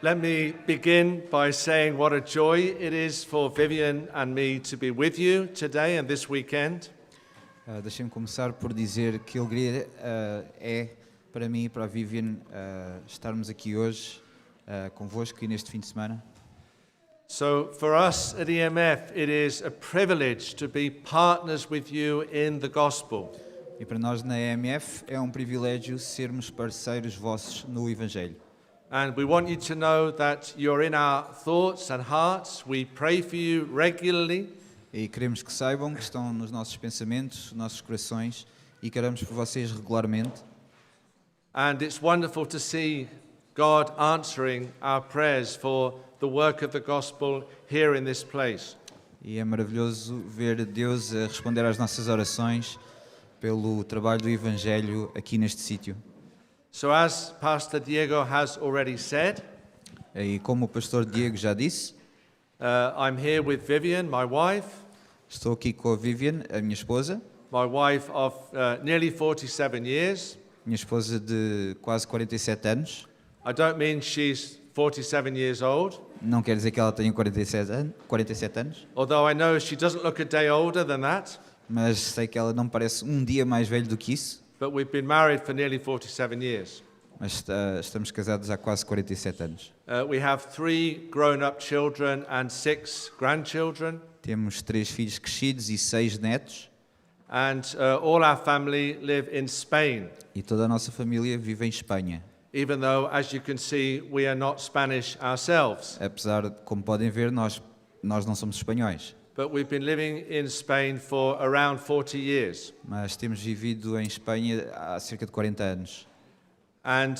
Let me begin by saying what a joy it is for Vivian and me to be with you today and this weekend. Deixem-me começar por dizer que alegria é para mim e para a Vivian estarmos aqui hoje convosco e neste fim de semana. So for us at EMF, it is a privilege to be partners with you in the gospel. E para nós na EMF é um privilégio sermos parceiros vossos no Evangelho. And we want you to know that you're in our thoughts and hearts. We pray for you regularly. E queremos que saibam que estão nos nossos pensamentos, nos nossos corações e queremos por vocês regularmente. And it's wonderful to see God answering our prayers for the work of the gospel here in this place. E é maravilhoso ver Deus a responder às nossas orações pelo trabalho do Evangelho aqui neste sítio. So as Pastor Diego has already said, E como o pastor Diego já disse, I'm here with Vivian, my wife. estou aqui com a Vivian, a minha esposa of nearly 47 years. minha esposa de quase 47 anos. I don't mean she's 47 years old, Não quer dizer que ela tenha 47 anos, although I know she doesn't look a day older than that, mas sei que ela não parece um dia mais velho do que isso. but we've been married for nearly 47 years. Mas estamos casados há quase 47 anos. We have 3 grown-up children and 6 grandchildren, Temos 3 filhos crescidos e 6 netos. and all our family live in Spain, E toda a nossa família vive em Espanha. even though, as you can see, we are not Spanish ourselves. Apesar de, como podem ver, nós não somos espanhóis. But we've been living in Spain for around 40 years. Mas temos vivido em Espanha há cerca de 40 anos. And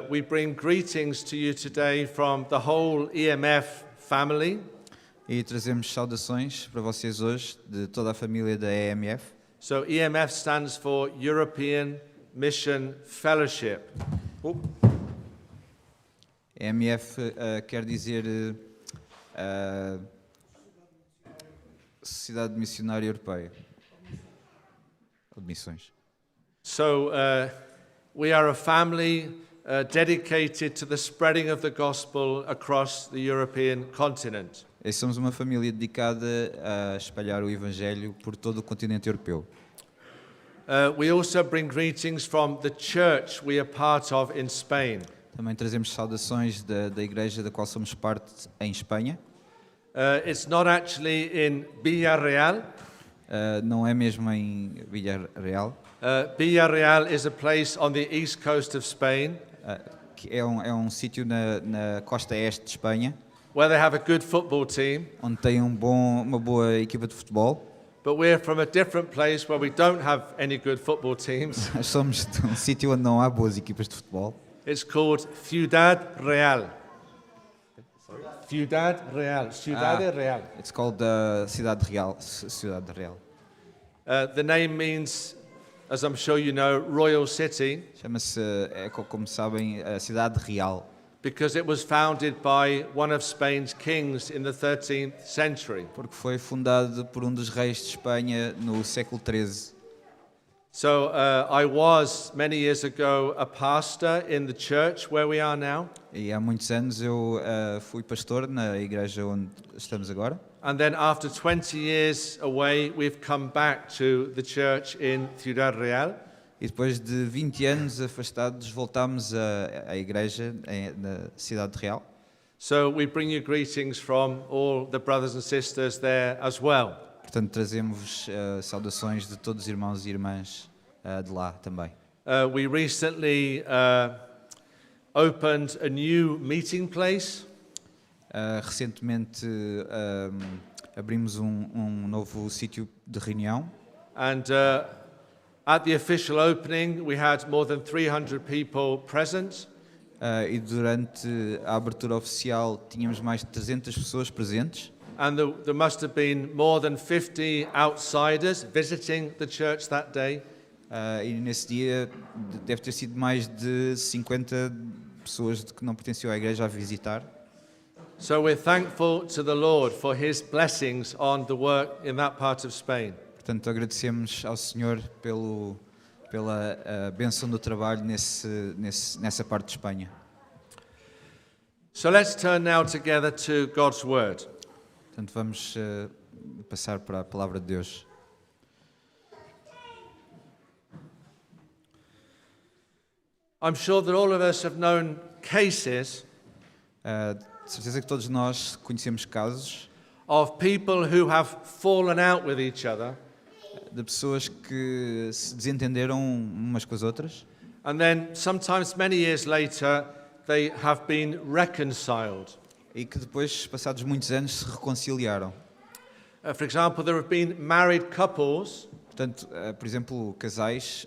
we bring greetings to you today from the whole EMF family. E trazemos saudações para vocês hoje de toda a família da EMF. So EMF stands for European Mission Fellowship. EMF quer dizer Sociedade Missionária Europeia. Ou de Missões. So we are a family dedicated to the spreading of the gospel across the European continent. E somos uma família dedicada a espalhar o Evangelho por todo o continente europeu. We also bring greetings from the church we are part of in Spain. Também trazemos saudações da igreja da qual somos parte em Espanha. It's not actually in Villarreal. Não é mesmo em Villarreal, Villarreal is a place on the east coast of Spain que é um sítio na costa este de Espanha, where they have a good football team. onde tem uma boa equipa de futebol. But we're from a different place where we don't have any good football teams. Nós somos de um sítio onde não há boas equipas de futebol. It's called Ciudad Real. Ciudad Real. Ciudad Real. It's called Cidade Real. Cidade Real. The name means, as I'm sure you know, Royal City, Chama-se, como sabem, a Cidade Real, because it was founded by one of Spain's kings in the 13th century. porque foi fundado por um dos reis de Espanha no século XIII. So I was, many years ago, a pastor in the church where we are now. E há muitos anos eu fui pastor na igreja onde estamos agora. And then after 20 years away, we've come back to the church in Ciudad Real. E depois de 20 anos afastados, voltámos à igreja na Cidade Real. So we bring you greetings from all the brothers and sisters there as well. Portanto, trazemos saudações de todos os irmãos e irmãs de lá também. We recently opened a new meeting place. Recentemente abrimos um novo sítio de reunião. And at the official opening, we had more than 300 people present. E durante a abertura oficial tínhamos mais de 300 pessoas presentes. And there must have been more than 50 outsiders visiting the church that day. E nesse dia deve ter sido mais de 50 pessoas que não pertenciam à igreja a visitar. So we're thankful to the Lord for His blessings on the work in that part of Spain. Portanto, agradecemos ao Senhor pela bênção do trabalho nessa parte de Espanha. So let's turn now together to God's Word. Portanto, vamos passar para a palavra de Deus. I'm sure that all of us have known cases De certeza que todos nós conhecemos casos of people who have fallen out with each other, de pessoas que se desentenderam umas com as outras and then sometimes many years later they have been reconciled. e que depois, passados muitos anos, se reconciliaram. For example, there have been married couples Portanto, por exemplo, casais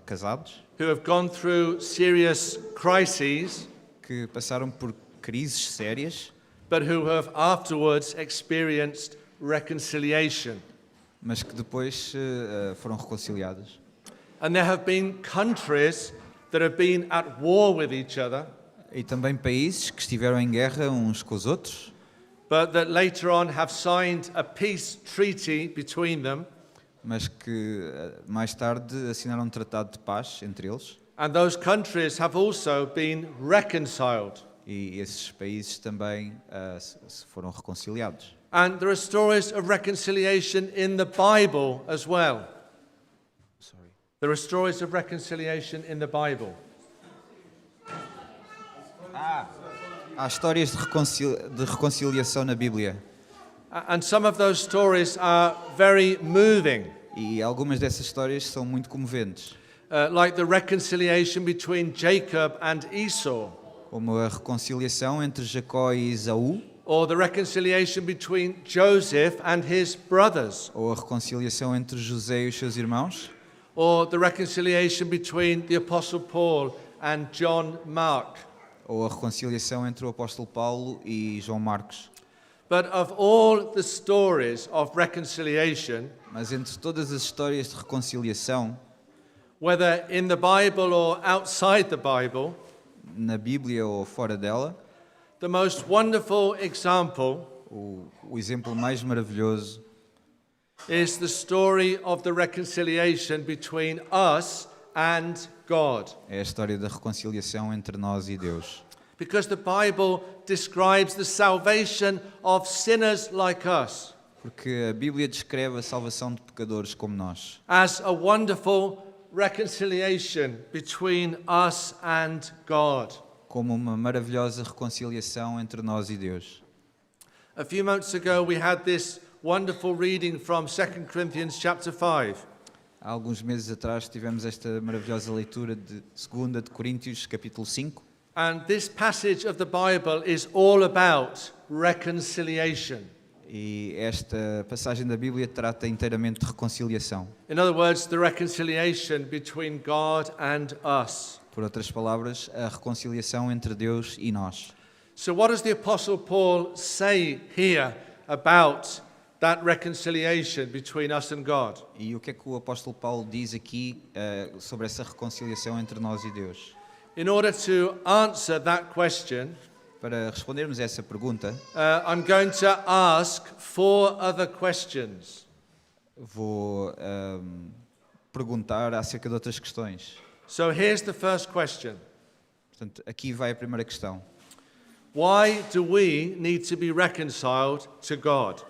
casados who have gone through serious crises, que passaram por crises sérias, but who have afterwards experienced reconciliation. mas que depois foram reconciliados. And there have been countries that have been at war with each other, E também países que estiveram em guerra uns com os outros, but that later on have signed a peace treaty between them, mas que mais tarde assinaram um tratado de paz entre eles. and those countries have also been reconciled. E esses países também se foram reconciliados. And there are stories of reconciliation in the Bible as well. There are stories of reconciliation in the Bible. Há histórias de reconciliação na Bíblia. And some of those stories are very moving, E algumas dessas histórias são muito comoventes, like the reconciliation between Jacob and Esau, como a reconciliação entre Jacó e Esaú, or the reconciliation between Joseph and his brothers, ou a reconciliação entre José e os seus irmãos, or the reconciliation between the Apostle Paul and John Mark. ou a reconciliação entre o apóstolo Paulo e João Marcos. But of all the stories of reconciliation, Mas entre todas as histórias de reconciliação, whether in the Bible or outside the Bible, na Bíblia ou fora dela, the most wonderful example o exemplo mais maravilhoso is the story of the reconciliation between us and God. é a história da reconciliação entre nós e Deus. Because the Bible describes the salvation of sinners like us Porque a Bíblia descreve a salvação de pecadores como nós, as a wonderful reconciliation between us and God. como uma maravilhosa reconciliação entre nós e Deus. A few months ago we had this wonderful reading from 2 Corinthians chapter 5. Há alguns meses atrás tivemos esta maravilhosa leitura de 2 de Coríntios, capítulo 5, And this passage of the Bible is all about reconciliation. e esta passagem da Bíblia trata inteiramente de reconciliação. In other words, the reconciliation between God and us. Por outras palavras, a reconciliação entre Deus e nós. So what does the Apostle Paul say here about that reconciliation between us and God? E o que é que o apóstolo Paulo diz aqui sobre essa reconciliação entre nós e Deus? In order to answer that question, Para respondermos a essa pergunta, I'm going to ask 4 other questions. vou perguntar acerca de outras questões. So here's the first question. Portanto, aqui vai a primeira questão. Why do we need to be reconciled to God?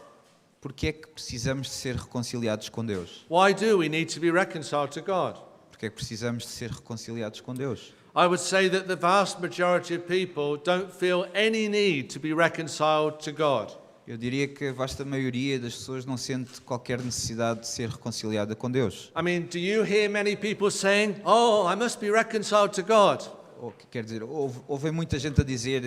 Porquê é que precisamos de ser reconciliados com Deus? Why do we need to be reconciled to God? Porquê é que precisamos de ser reconciliados com Deus? I would say that the vast majority of people don't feel any need to be reconciled to God. Eu diria que a vasta maioria das pessoas não sente qualquer necessidade de ser reconciliada com Deus. I mean, do you hear many people saying, "Oh, I must be reconciled to God"? Ou que quer dizer, houve muita gente a dizer,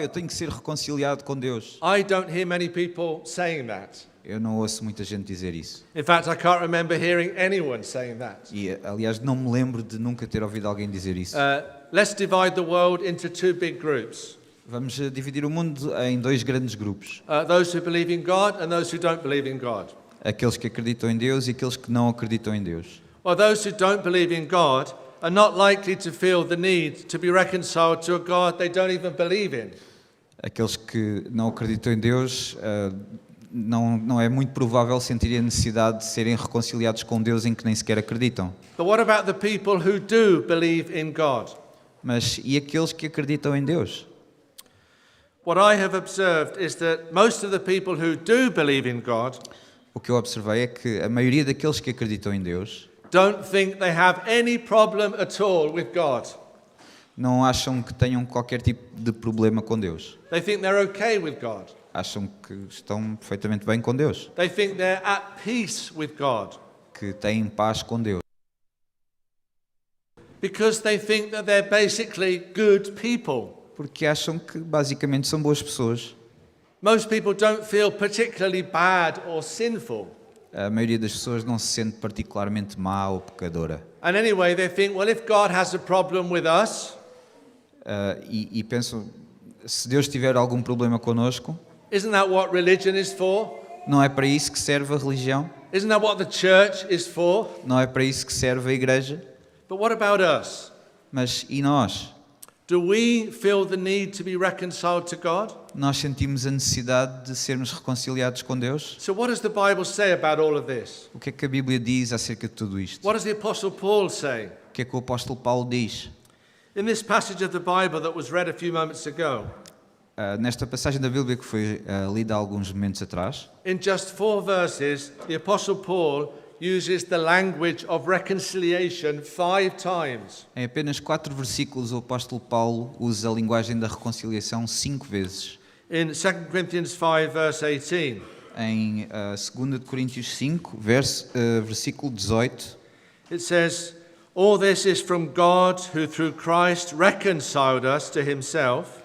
eu tenho que ser reconciliado com Deus. I don't hear many people saying that. Eu não ouço muita gente dizer isso. In fact, I can't remember hearing anyone saying that. E, aliás, não me lembro de nunca ter ouvido alguém dizer isso. Let's divide the world into 2 big groups. Vamos dividir o mundo em 2 grandes grupos. Those who believe in God and those who don't believe in God. Aqueles que acreditam em Deus e aqueles que não acreditam em Deus. Well, those who don't believe in God are not likely to feel the need to be reconciled to a God they don't even believe in. Aqueles que não acreditam em Deus, não é muito provável sentirem a necessidade de serem reconciliados com Deus em que nem sequer acreditam. But what about the people who do believe in God? Mas e aqueles que acreditam em Deus? what I have observed is that most of the people who do believe in God O que eu observei é que a maioria daqueles que acreditam em Deus don't think they have any problem at all with God. não acham que tenham qualquer tipo de problema com Deus. They think they're okay with God. Acham que estão perfeitamente bem com Deus, They think they're at peace with God que têm paz com Deus, because they think that they're basically good people. porque acham que basicamente são boas pessoas. Most people don't feel particularly bad or sinful. A maioria das pessoas não se sente particularmente má ou pecadora. And anyway, they think, well, if God has a problem with us, E pensam, se Deus tiver algum problema connosco, isn't that what religion is for? não é para isso que serve a religião, Isn't that what the church is for? não é para isso que serve a igreja. But what about us? Mas e nós? Do we feel the need to be reconciled to God? Nós sentimos a necessidade de sermos reconciliados com Deus? So what does the Bible say about all of this? O que é que a Bíblia diz acerca de tudo isto? What does the Apostle Paul say? O que é que o apóstolo Paulo diz? In this passage of the Bible that was read a few moments ago, Nesta passagem da Bíblia que foi lida há alguns momentos atrás, in just 4 verses, the Apostle Paul uses the language of reconciliation 5 times. em apenas 4 versículos, o apóstolo Paulo usa a linguagem da reconciliação 5 vezes. In 2 Corinthians 5, verse 18, Em 2 Coríntios 5, versículo 18, it says, "All this is from God, who through Christ reconciled us to himself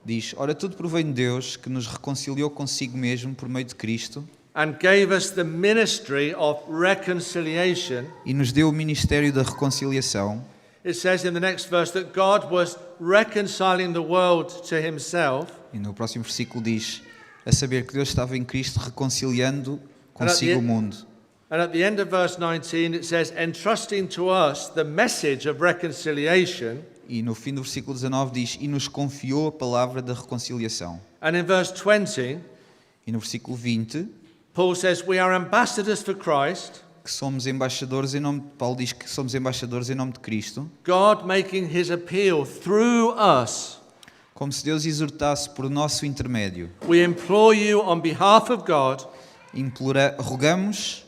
diz: Ora, tudo provém de Deus, que nos reconciliou consigo mesmo por meio de Cristo and gave us the ministry of reconciliation." e nos deu o ministério da reconciliação. It says in the next verse that God was reconciling the world to himself. E no próximo versículo diz: a saber que Deus estava em Cristo reconciliando consigo o mundo. And at the end of verse 19 it says, entrusting to us the message of reconciliation. E no fim do versículo 19 diz: e nos confiou a palavra da reconciliação. And in verse 20, E no versículo 20, Paul says, we are ambassadors for Christ, que somos embaixadores em nome de Paulo diz que somos embaixadores em nome de Cristo, God making his appeal through us. como se Deus exortasse por nosso intermédio. We implore you on behalf of God, Rogamos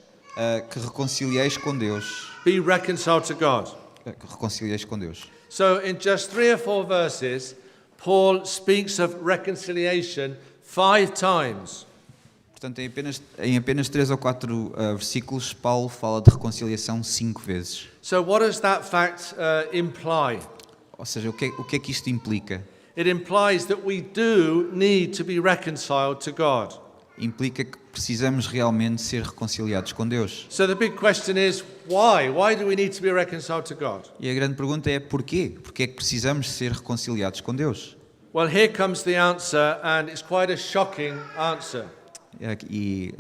que reconcilieis com Deus. be reconciled to God. Que reconcilieis com Deus. So in just 3 or 4 verses, Paul speaks of reconciliation 5 times. Portanto, em apenas 3 ou 4 versículos, Paulo fala de reconciliação 5 vezes. So what does that fact imply? Ou seja, o que é que isto implica? It implies that we do need to be reconciled to God. Implica que precisamos realmente ser reconciliados com Deus. So the big question is, why? Why do we need to be reconciled to God? E a grande pergunta é porquê? Porquê é que precisamos ser reconciliados com Deus? Well, here comes the answer, and it's quite a shocking answer. E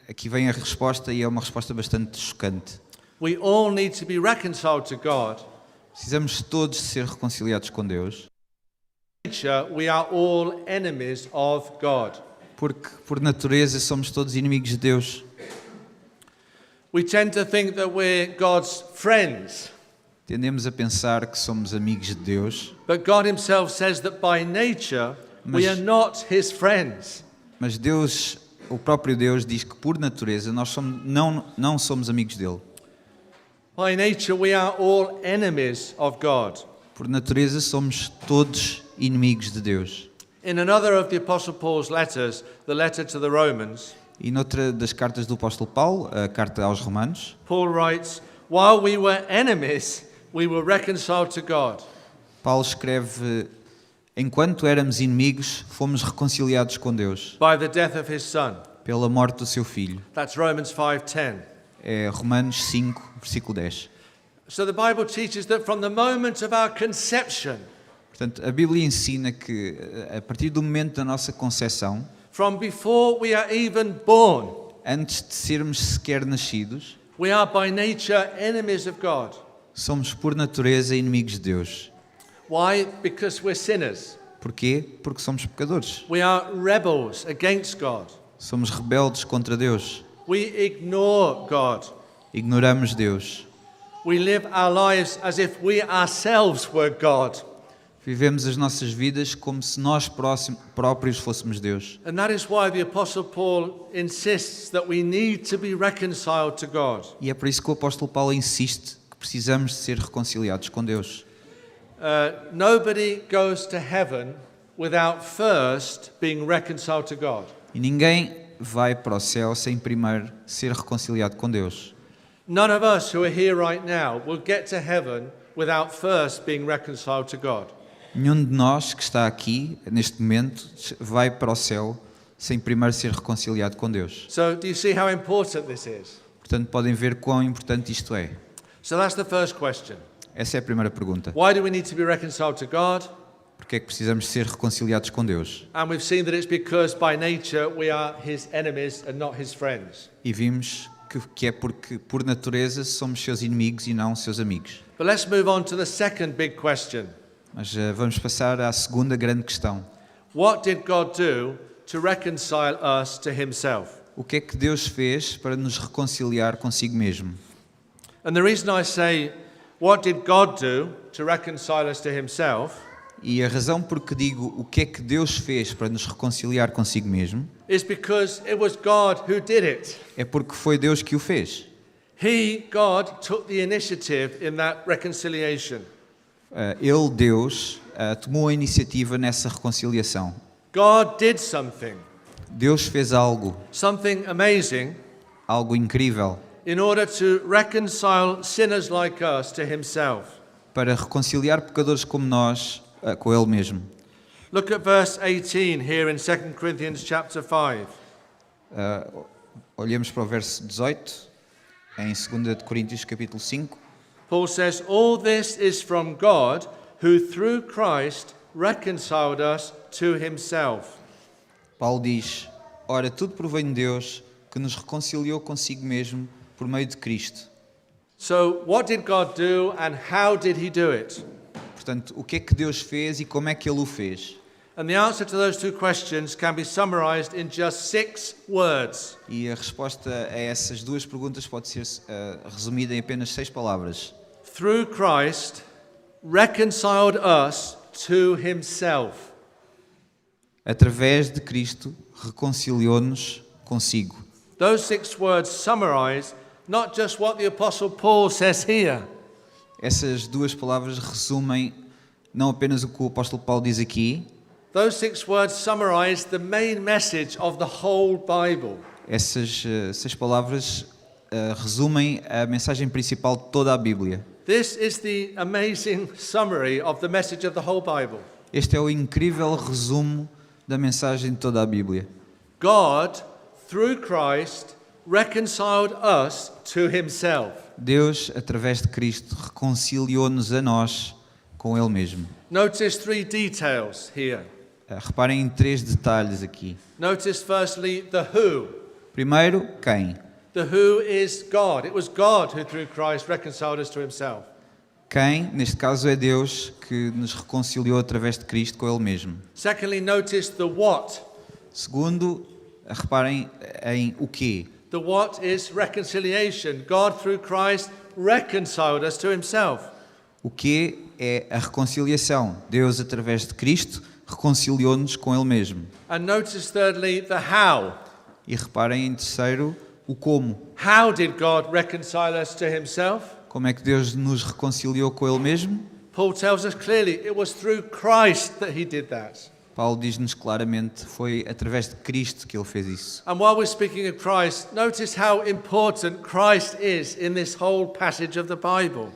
aqui vem a resposta, e é uma resposta bastante chocante. We all need to be reconciled to God. Precisamos todos ser reconciliados com Deus, Nature, we are all enemies of God. porque por natureza somos todos inimigos de Deus. We tend to think that we're God's friends, Tendemos a pensar que somos amigos de Deus, but God himself says that by nature we Mas- are not his friends. mas Deus, o próprio Deus, diz que por natureza nós não somos amigos dele. By nature we are all enemies of God. Por natureza somos todos inimigos de Deus. In another of the Apostle Paul's letters, the letter to the Romans, E noutra das cartas do apóstolo Paulo, a carta aos Romanos, Paul writes, while we were enemies, we were reconciled to God. Paulo escreve: enquanto éramos inimigos, fomos reconciliados com Deus By the death of his son. pela morte do seu filho. That's Romans 5:10. É Romanos 5, versículo 10. So the Bible teaches that from the moment of our conception, Portanto, a Bíblia ensina que a partir do momento da nossa concepção, from before we are even born, antes de sermos sequer nascidos, we are by nature enemies of God. somos por natureza inimigos de Deus. Why? Because we're sinners. Porquê? Porque somos pecadores. We are rebels against God. Somos rebeldes contra Deus. We ignore God. Ignoramos Deus. We live our lives as if we ourselves were God. Vivemos as nossas vidas como se nós próprios fôssemos Deus. And that is why the Apostle Paul insists that we need to be reconciled to God. E é por isso que o apóstolo Paulo insiste que precisamos de ser reconciliados com Deus. Nobody goes to heaven without first being reconciled to God. E ninguém vai para o céu sem primeiro ser reconciliado com Deus. None of us who are here right now will get to heaven without first being reconciled to God. Nenhum de nós que está aqui, neste momento, vai para o céu sem primeiro ser reconciliado com Deus. So do you see how important this is? Portanto, podem ver quão importante isto é. So that's the first question. Essa é a primeira pergunta. Why do we need to be reconciled to God? Porque é que precisamos ser reconciliados com Deus? And we've seen that it's because by nature we are his enemies and not his friends. E vimos que é porque, por natureza, somos seus inimigos e não seus amigos. But let's move on to the second big question. Mas vamos passar à segunda grande questão. What did God do to reconcile us to himself? O que é que Deus fez para nos reconciliar consigo mesmo? And the reason I say, what did God do to reconcile us to himself? E a razão por que digo o que é que Deus fez para nos reconciliar consigo mesmo Is because it was God who did it. é porque foi Deus que o fez. He, God, took the initiative in that reconciliation. Ele, Deus, tomou a iniciativa nessa reconciliação. God did something, Deus fez something amazing, algo incrível, in order to reconcile sinners like us to himself. para reconciliar pecadores como nós com Ele mesmo. Look at verse 18 here in 2 Corinthians chapter 5. Olhemos para o verso 18, em 2 Coríntios capítulo 5. Paul says, all this is from God, who through Christ reconciled us to himself. Paulo diz, ora, tudo provém de Deus, que nos reconciliou consigo mesmo por meio de Cristo. So what did God do and how did he do it? Portanto, o que é que Deus fez e como é que Ele o fez? And the answer to those two questions can be summarized in just 6 words. E a resposta a essas duas perguntas pode ser resumida em apenas 6 palavras. Through Christ, reconciled us to himself. Através de Cristo, reconciliou-nos consigo. Those 6 words summarize not just what the Apostle Paul says here, Essas duas palavras resumem não apenas o que o apóstolo Paulo diz aqui, those 6 words summarize the main message of the whole Bible. essas 6 palavras resumem a mensagem principal de toda a Bíblia. This is the amazing summary of the message of the whole Bible. Este é o incrível resumo da mensagem de toda a Bíblia. God, through Christ, reconciled us to himself. Deus, através de Cristo, reconciliou-nos a nós com Ele mesmo. Notice 3 details here. Reparem em 3 detalhes aqui. Notice firstly the who. Primeiro, quem? The who is God. It was God who through Christ reconciled us to himself. Quem, neste caso, é Deus que nos reconciliou através de Cristo com Ele mesmo. Secondly, notice the what. Segundo, reparem em o quê. The what is reconciliation. God through Christ reconciled us to himself. O que é a reconciliação? Deus, através de Cristo, reconciliou-nos com Ele mesmo. And notice thirdly the how. E reparem em terceiro, o como. How did God reconcile us to himself? Como é que Deus nos reconciliou com Ele mesmo? Paul tells us clearly it was through Christ that he did that. Paulo diz-nos claramente, foi através de Cristo que Ele fez isso. And while we're speaking of Christ, notice how important Christ is in this whole passage of the Bible.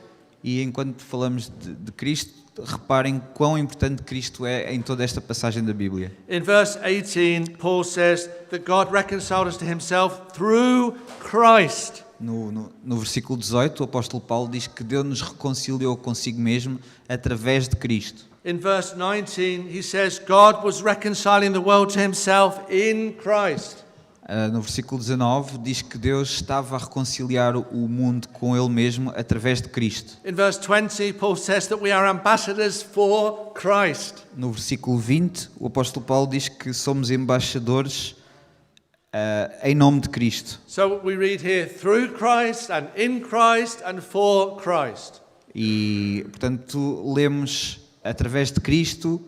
E enquanto falamos de Cristo, reparem quão importante Cristo é em toda esta passagem da Bíblia. In verse 18, Paul says that God reconciled us to himself through Christ. No versículo 18, o apóstolo Paulo diz que Deus nos reconciliou consigo mesmo através de Cristo. In verse 19, he says God was reconciling the world to himself in Christ. No versículo 19 diz que Deus estava a reconciliar o mundo com Ele mesmo através de Cristo. In verse 20, Paul says that we are ambassadors for Christ. No versículo 20, o apóstolo Paulo diz que somos embaixadores em nome de Cristo. So we read here through Christ and in Christ and for Christ. E, portanto, lemos através de Cristo,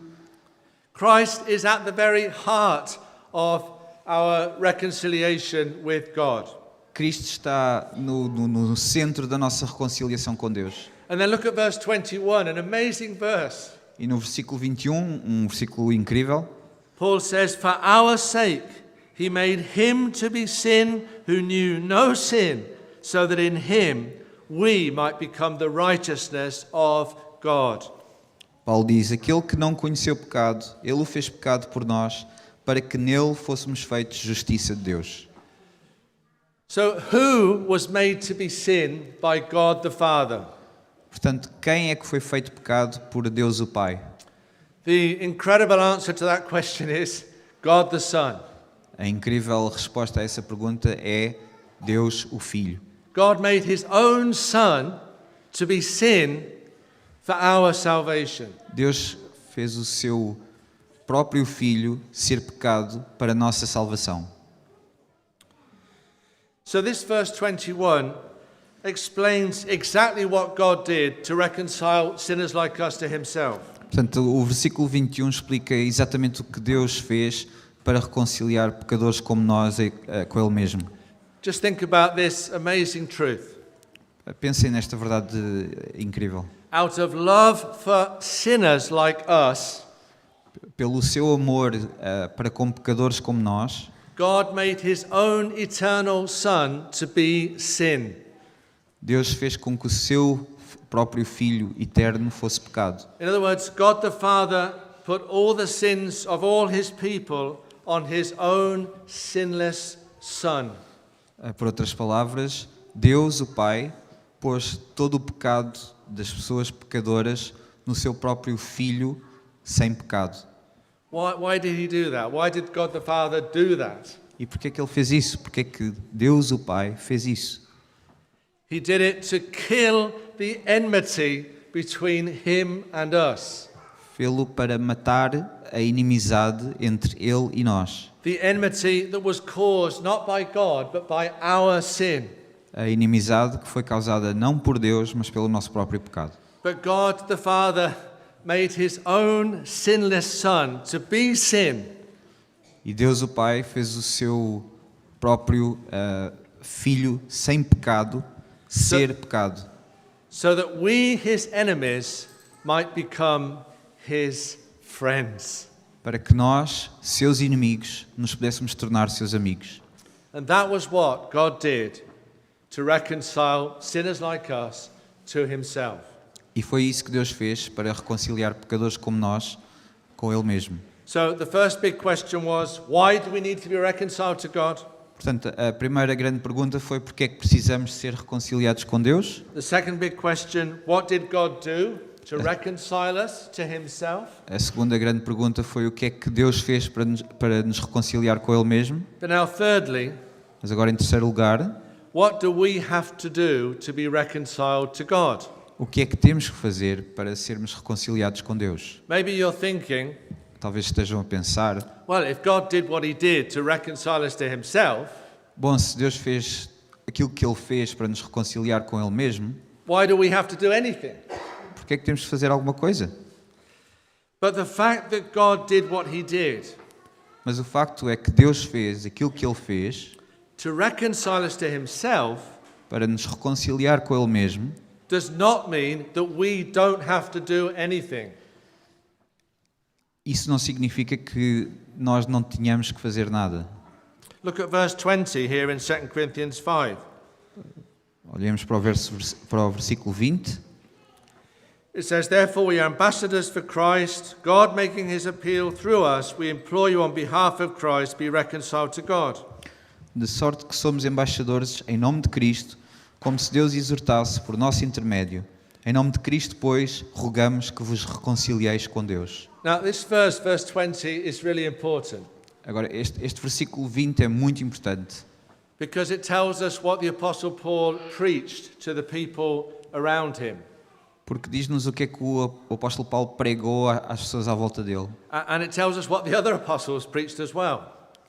Christ is at the very heart of our reconciliation with God. Cristo está no centro da nossa reconciliação com Deus. And then look at verse 21, an amazing verse. E no versículo 21, um versículo incrível, Paul says, "For our sake he made him to be sin who knew no sin, so that in him we might become the righteousness of God." Paulo diz, aquele que não conheceu pecado, ele o fez pecado por nós, para que nele fôssemos feitos justiça de Deus. So who was made to be sin by God the Father? Portanto, quem é que foi feito pecado por Deus o Pai? The incredible answer to that question is God the Son. A incrível resposta a essa pergunta é Deus o Filho. God made his own Son to be sin for our salvation. Deus fez o seu próprio Filho ser pecado para a nossa salvação. So this verse 21 explains exactly what God did to reconcile sinners like us to himself. Portanto, o versículo 21 explica exatamente o que Deus fez para reconciliar pecadores como nós com Ele mesmo. Just think about this amazing truth. Pensem nesta verdade incrível. Out of love for sinners like us, Pelo seu amor para com pecadores como nós, God made his own eternal Son to be sin. Deus fez com que o seu próprio Filho eterno fosse pecado. In other words, God the Father put all the sins of all his people on his own sinless Son. Por outras palavras, Deus, o Pai, pôs todo o pecado das pessoas pecadoras no seu próprio Filho sem pecado. Why did he do that? Why did God the Father do that? E porquê que Ele fez isso? Porquê que Deus, o Pai, fez isso? He did it to kill the enmity between him and us. Fê-lo para matar a inimizade entre Ele e nós. The enmity that was caused not by God, but by our sin. A inimizade que foi causada não por Deus, mas pelo nosso próprio pecado. But God the Father made his own sinless Son to be sin, E Deus, o Pai, fez o seu próprio Filho sem pecado ser pecado, so that we, his enemies, might become his friends. para que nós, seus inimigos, nos pudéssemos tornar seus amigos. And that was what God did to reconcile sinners like us to himself. E foi isso que Deus fez para reconciliar pecadores como nós com Ele mesmo. So the first big question was, why do we need to be reconciled to God? Portanto, a primeira grande pergunta foi porque é que precisamos ser reconciliados com Deus? The second big question, what did God do to reconcile us to himself? A segunda grande pergunta foi o que é que Deus fez para nos reconciliar com Ele mesmo? But now thirdly, Mas agora, em terceiro lugar, what do we have to do to be reconciled to God? o que é que temos que fazer para sermos reconciliados com Deus? Maybe you're thinking, Talvez estejam a pensar, well, if God did what he did to reconcile us to himself, bom, se Deus fez aquilo que Ele fez para nos reconciliar com Ele mesmo, why do we have to do anything? porque é que temos que fazer alguma coisa? But the fact that God did what he did Mas o facto é que Deus fez aquilo que Ele fez to reconcile us to himself para nos reconciliar com Ele mesmo, does not mean that we don't have to do anything. isso não significa que nós não tenhamos que fazer nada. Look at verse 20 here in 2 Corinthians 5. Olhemos para o versículo 20. It says, "Therefore we are ambassadors for Christ, God making his appeal through us. We implore you on behalf of Christ, be reconciled to God." De sorte que somos embaixadores em nome de Cristo, como se Deus exortasse por nosso intermédio. Em nome de Cristo, pois, rogamos que vos reconcilieis com Deus. Now this verse 20, is really important Agora, este versículo 20 é muito importante, because it tells us what the Apostle Paul preached to the people around him. porque diz-nos o que é que o apóstolo Paulo pregou às pessoas à volta dele. And it tells us what the other apostles preached as well.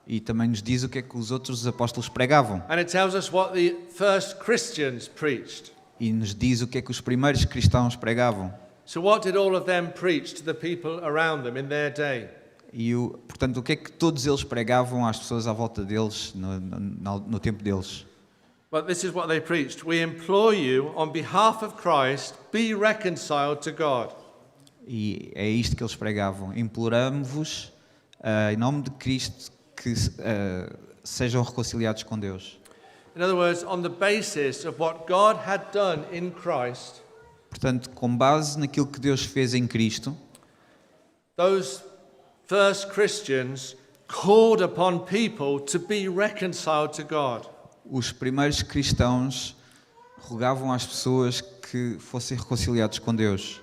E também nos diz o que é que os outros apóstolos pregavam. And it tells us what the first Christians preached. E nos diz o que é que os primeiros cristãos pregavam. So what did all of them preach to the people around them in their day? Portanto, o que é que todos eles pregavam às pessoas à volta deles no tempo deles? Well, this is what they preached. We implore you, on behalf of Christ, be reconciled to God. E é isto que eles pregavam. Imploramos-vos, em nome de Cristo, que sejam reconciliados com Deus. In other words, on the basis of what God had done in Christ, Portanto, com base naquilo que Deus fez em Cristo, those first Christians called upon people to be reconciled to God. os primeiros cristãos rogavam às pessoas que fossem reconciliados com Deus.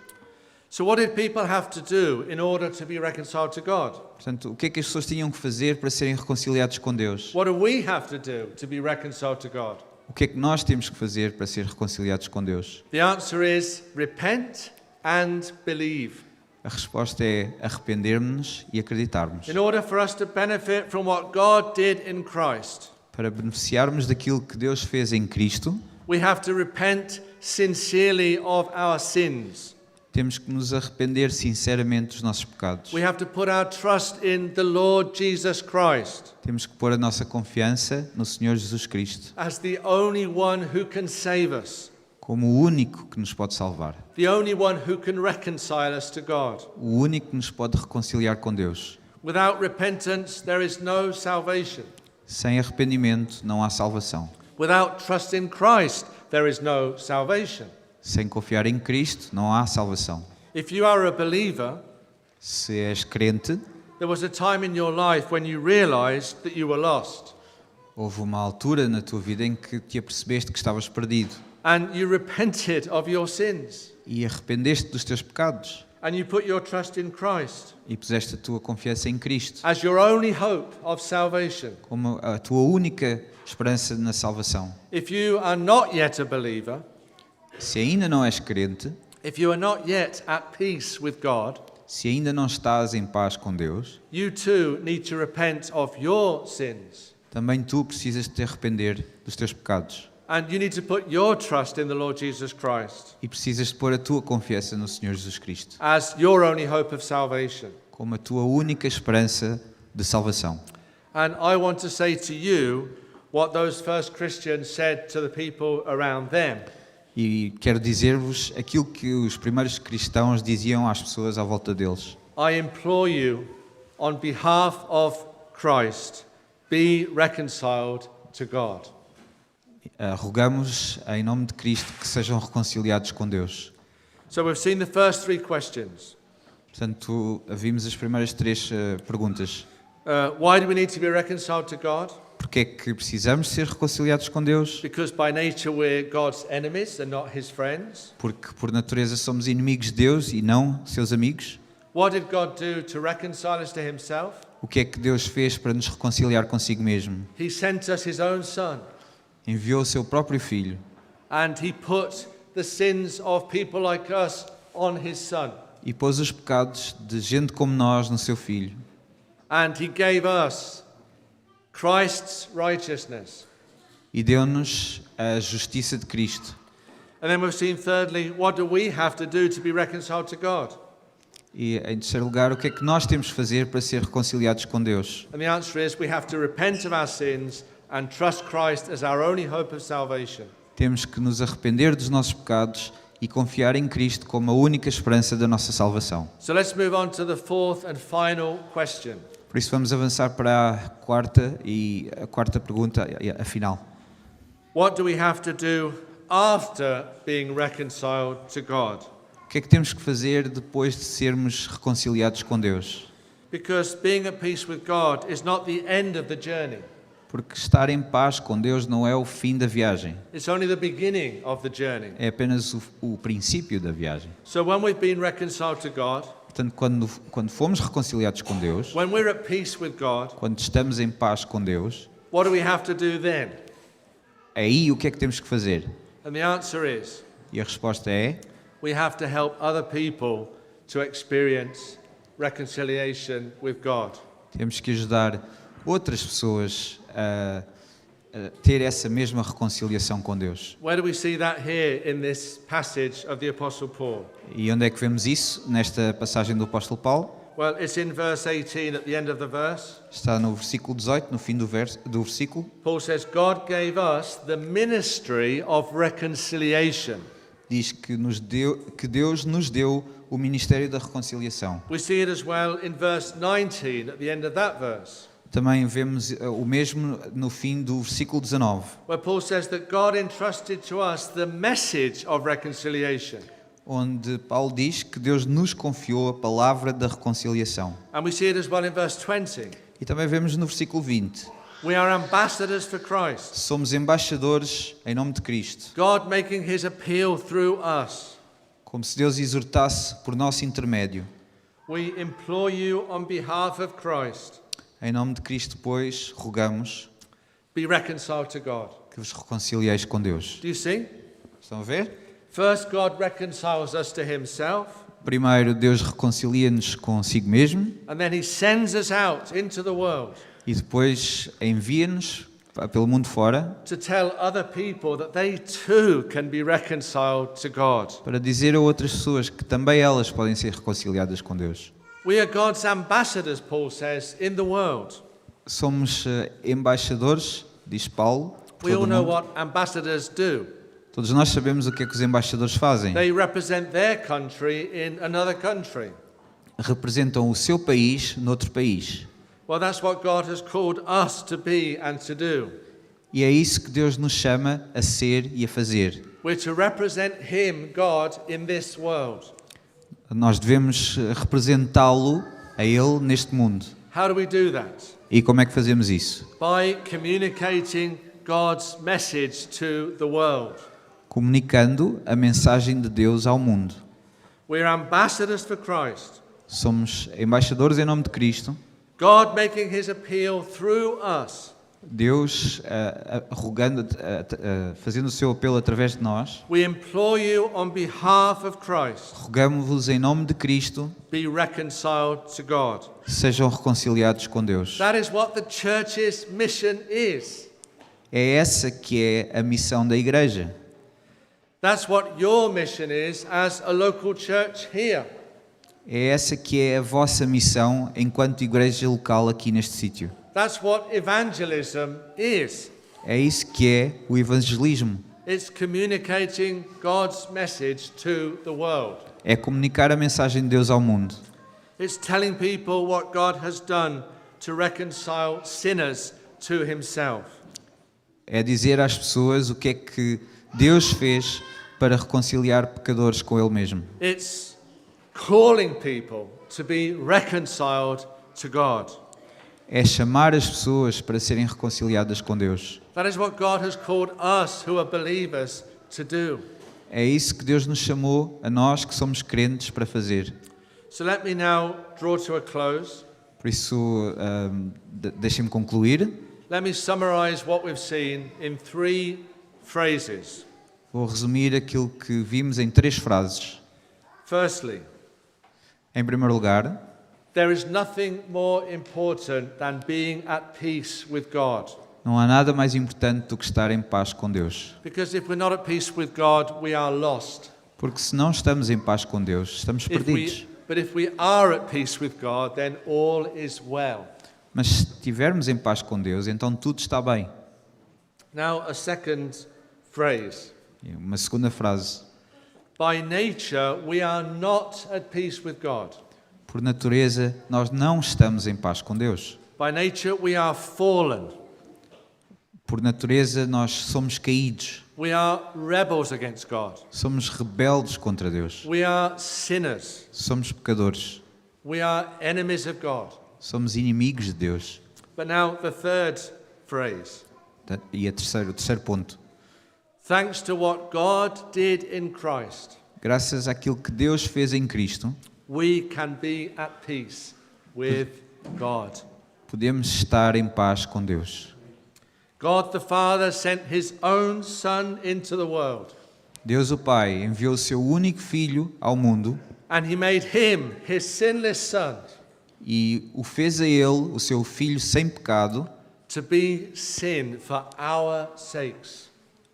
So what did people have to do in order to be reconciled to God? Portanto, o que é que as pessoas tinham que fazer para serem reconciliados com Deus? What do we have to do to be reconciled to God? O que é que nós temos que fazer para ser reconciliados com Deus? The answer is repent and believe. A resposta é arrepender-nos e acreditarmos. In order for us to benefit from what God did in Christ, Para beneficiarmos daquilo que Deus fez em Cristo, we have to repent sincerely of our sins. temos que nos arrepender sinceramente dos nossos pecados. We have to put our trust in the Lord Jesus Christ Temos que pôr a nossa confiança no Senhor Jesus Cristo, as the only one who can save us, como o único que nos pode salvar, the only one who can reconcile us to God. o único que nos pode reconciliar com Deus. Without repentance, there is no salvation. Sem arrependimento não há salvação. Without trust in Christ, there is no salvation. Sem confiar em Cristo não há salvação. If you are a believer, Se és crente, there was a time in your life when you realized that you were lost, houve uma altura na tua vida em que te apercebeste que estavas perdido and you repented of your sins, e arrependeste dos teus pecados and you put your trust in Christ e puseste a tua confiança em Cristo as your only hope of salvation. como a tua única esperança na salvação. If you are not yet a believer, Se ainda não és crente, if you are not yet at peace with God, se ainda não estás em paz com Deus, you too need to repent of your sins. também tu precisas te arrepender dos teus pecados And you need to put your trust in the Lord Jesus Christ e precisas de pôr a tua confiança no Senhor Jesus Cristo as your only hope of salvation. como a tua única esperança de salvação. And I want to say to you what those first Christians said to the people around them. E quero dizer-vos aquilo que os primeiros cristãos diziam às pessoas à volta deles. I implore you, on behalf of Christ, be reconciled to God. Rogamos em nome de Cristo que sejam reconciliados com Deus. So we've seen the first three questions. Portanto, vimos as primeiras três perguntas. Why do we need to be reconciled to God? Porquê é que precisamos ser reconciliados com Deus? Because by nature we're God's enemies and not His friends. Porque por natureza somos inimigos de Deus e não seus amigos. What did God do to reconcile us to Himself? O que é que Deus fez para nos reconciliar consigo mesmo? He sent us His own Son, Enviou o seu próprio Filho and He put the sins of people like us on His Son. e pôs os pecados de gente como nós no seu Filho. And He gave us Christ's righteousness. E deu-nos a justiça de Cristo. And then we've seen thirdly, what do we have to do to be reconciled to God? E em terceiro lugar, o que é que nós temos de fazer para ser reconciliados com Deus? And the answer is we have to repent of our sins and trust Christ as our only hope of salvation. Temos que nos arrepender dos nossos pecados e confiar em Cristo como a única esperança da nossa salvação. So let's move on to the fourth and final question. Por isso vamos avançar para a quarta pergunta, a final. What do we have to do after being reconciled to God? O que é que temos que fazer depois de sermos reconciliados com Deus? Because being at peace with God is not the end of the journey. Porque estar em paz com Deus não é o fim da viagem, It's only the beginning of the journey. é apenas o princípio da viagem. So when we've been reconciled to God, Portanto, quando fomos reconciliados com Deus, when we're at peace with God, quando estamos em paz com Deus, what do we have to do then? aí o que é que temos que fazer? And the answer is E a resposta é: we have to help other people to experience reconciliation with God. temos que ajudar outras pessoas ter essa mesma reconciliação com Deus. Where do we see that here in this passage of the Apostle Paul? E onde é que vemos isso nesta passagem do apóstolo Paulo? Well, it's in verse 18 at the end of the verse. Está no versículo 18, no fim do versículo. Paul says, God gave us the ministry of reconciliation. Diz que Deus nos deu o ministério da reconciliação. We see it as well in verse 19 at the end of that verse, Também vemos o mesmo no fim do versículo 19, where Paul says that God entrusted to us the message of reconciliation. onde Paulo diz que Deus nos confiou a palavra da reconciliação. And we see it as well in verse 20. E também vemos no versículo 20, We are ambassadors for Christ, somos embaixadores em nome de Cristo, God making his appeal through us. como se Deus exortasse por nosso intermédio. We implore you on behalf of Christ, Em nome de Cristo, pois, rogamos be reconciled to God. que vos reconcilieis com Deus. Do you see? Estão a ver? First, God reconciles us to himself, Primeiro, Deus reconcilia-nos consigo mesmo and then he sends us out into the world e depois envia-nos pelo mundo fora to tell other people that they too can be reconciled to God. para dizer a outras pessoas que também elas podem ser reconciliadas com Deus. We are God's ambassadors, Paul says, in the world. Somos embaixadores, diz Paulo, por We all todo o know mundo. what ambassadors do. Todos nós sabemos o que é que os embaixadores fazem. They represent their country in another country. Representam o seu país noutro país. Well, that's what God has called us to be and to do. E é isso que Deus nos chama a ser e a fazer. We're to represent him, God, in this world. Nós devemos representá-lo a Ele neste mundo. How do we do that? E como é que fazemos isso? By communicating God's message to the world. Comunicando a mensagem de Deus ao mundo. We're ambassadors for Christ. Somos embaixadores em nome de Cristo. God making his appeal through us. Deus fazendo o seu apelo através de nós. We implore you on behalf of Christ, Rogamo-vos em nome de Cristo, be reconciled to God. sejam reconciliados com Deus. That is what the church's mission is. É essa que é a missão da igreja. That's what your mission is as a local church here. É essa que é a vossa missão enquanto igreja local aqui neste sítio. That's what evangelism is. É isso que é o evangelismo. It's communicating God's message to the world. É comunicar a mensagem de Deus ao mundo. It's telling people what God has done to reconcile sinners to himself. É dizer às pessoas o que é que Deus fez para reconciliar pecadores com Ele mesmo. It's calling people to be reconciled to God. É chamar as pessoas para serem reconciliadas com Deus. That is what God has called us who are believers to do. É isso que Deus nos chamou a nós que somos crentes para fazer. So let me now draw to a close. Por isso, deixem-me concluir. Let me summarize what we've seen in 3 phrases. Vou resumir aquilo que vimos em 3 frases. Firstly, Em primeiro lugar, there is nothing more important than being at peace with God. não há nada mais importante do que estar em paz com Deus. Because if we're not at peace with God, we are lost. Porque se não estamos em paz com Deus, estamos perdidos. But if we are at peace with God, then all is well. Mas se estivermos em paz com Deus, então tudo está bem. Now, a second phrase. E uma segunda frase. By nature, we are not at peace with God. Por natureza, nós não estamos em paz com Deus. By nature, we are fallen. Por natureza, nós somos caídos. We are rebels against God. Somos rebeldes contra Deus. We are sinners. Somos pecadores. We are enemies of God. Somos inimigos de Deus. But now, the third phrase. E o terceiro ponto. Thanks to what God did in Christ, Graças àquilo que Deus fez em Cristo, we can be at peace with God. podemos estar em paz com Deus. God the Father sent his own Son into the world, Deus o Pai enviou o seu único Filho ao mundo and he made him, his sinless Son, e o fez a Ele, o seu Filho sem pecado, to be sin for our sakes.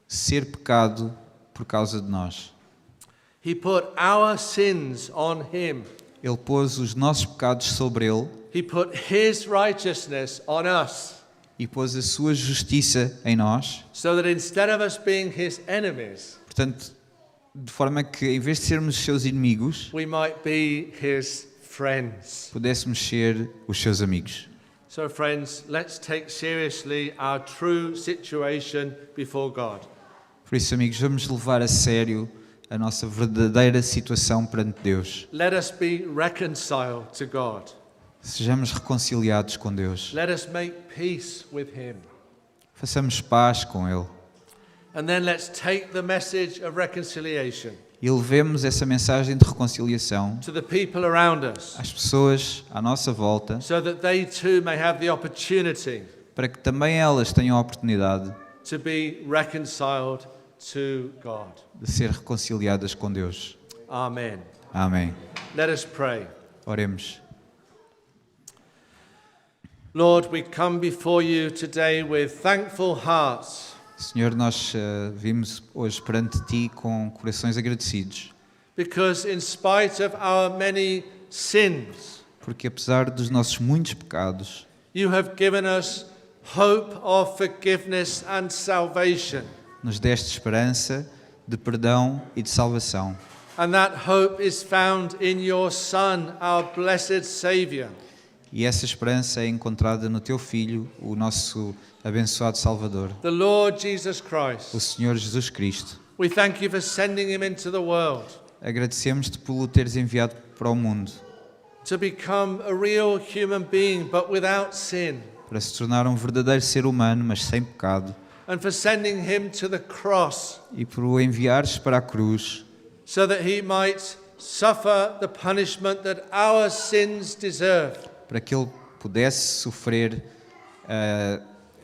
ser pecado por causa de nós. He put our sins on him. Ele pôs os nossos pecados sobre ele He put his righteousness on us, e pôs a sua justiça em nós. so that instead of us being his enemies, Portanto, de forma que em vez de sermos seus inimigos, we might be his friends. pudéssemos ser os seus amigos. So friends, let's take seriously our true situation before God. Por isso, amigos, vamos levar a sério a nossa verdadeira situação perante Deus. Let us be reconciled to God. Sejamos reconciliados com Deus. Let us make peace with him. Façamos paz com Ele. And then let's take the message of reconciliation E levemos essa mensagem de reconciliação to the people around us, às pessoas à nossa volta, so that they too may have the opportunity para que também elas tenham a oportunidade to be reconciled to God. de ser reconciliadas com Deus. Amen. Amém. Let us pray. Oremos. Lord, we come before you today with thankful hearts, Senhor, nós vimos hoje perante Ti com corações agradecidos, because in spite of our many sins, porque apesar dos nossos muitos pecados, you have given us hope of forgiveness and salvation. nos deste esperança de perdão e de salvação. And that hope is found in your Son, our blessed Saviour. E essa esperança é encontrada no Teu Filho, o nosso abençoado Salvador, The Lord Jesus Christ. o Senhor Jesus Cristo. We thank you for sending him into the world Agradecemos-te por o teres enviado para o mundo, to become a real human being but without sin, para se tornar um verdadeiro ser humano, mas sem pecado, and for sending him to the cross e por o enviares para a cruz, so that he might suffer the punishment that our sins deserve. para que Ele pudesse sofrer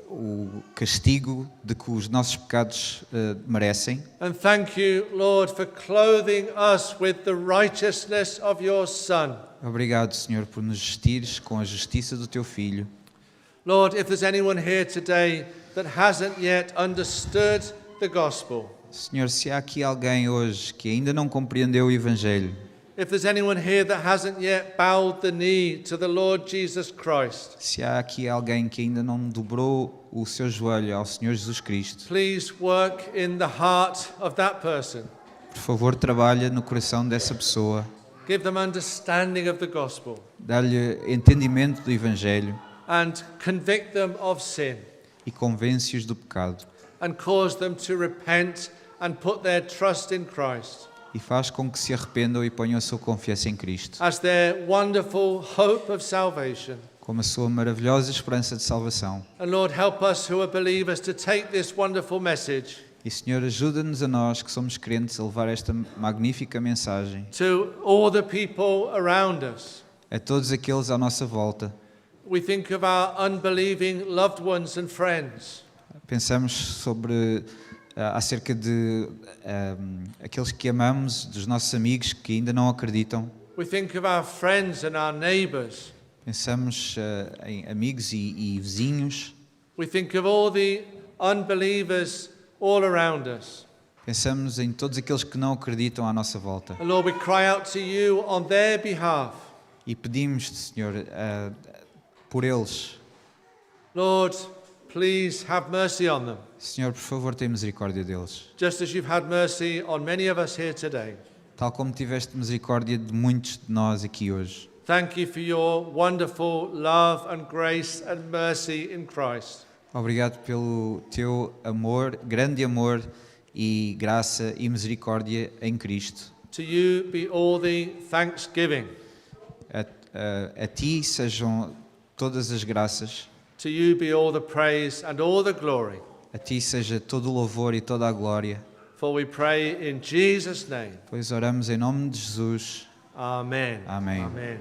o castigo de que os nossos pecados merecem. And thank you, Lord, for clothing us with the righteousness of your Son. Obrigado, Senhor, por nos vestires com a justiça do Teu Filho. Lord, if there's anyone here today that hasn't yet understood the gospel, Senhor, se há aqui alguém hoje que ainda não compreendeu o Evangelho, if there's anyone here that hasn't yet bowed the knee to the Lord Jesus Christ, se há aqui alguém que ainda não dobrou o seu joelho ao Senhor Jesus Cristo, please work in the heart of that person. por favor, trabalha no coração dessa pessoa, Give them understanding of the gospel dá-lhe entendimento do Evangelho and convict them of sin e convence-os do pecado. and cause them to repent and put their trust in Christ E faz com que se arrependam e ponham a sua confiança em Cristo, as their wonderful hope of salvation. como a sua maravilhosa esperança de salvação. And Lord, help us who are believers to take this wonderful message E, Senhor, ajuda-nos a nós que somos crentes a levar esta magnífica mensagem to all the people around us. a todos aqueles à nossa volta. We think of our unbelieving loved ones and friends. Pensamos sobre acerca de aqueles que amamos, dos nossos amigos que ainda não acreditam. We think of our friends and our neighbours. Pensamos em amigos e vizinhos. We think of all the unbelievers all around us. Pensamos em todos aqueles que não acreditam à nossa volta. And Lord, we cry out to you on their behalf. E pedimos-te, Senhor, por eles. Lord, please have mercy on them, Senhor, por favor, tenha misericórdia deles. just as you've had mercy on many of us here today. Tal como tiveste misericórdia de muitos de nós aqui hoje. Thank you for your wonderful love and grace and mercy in Christ. Obrigado pelo teu amor, grande amor e graça e misericórdia em Cristo. To you be all the thanksgiving. A ti sejam todas as graças, To you be all the praise and all the glory. a ti seja todo o louvor e toda a glória. For we pray in Jesus' name. Pois oramos em nome de Jesus. Amen. Amém. Amen.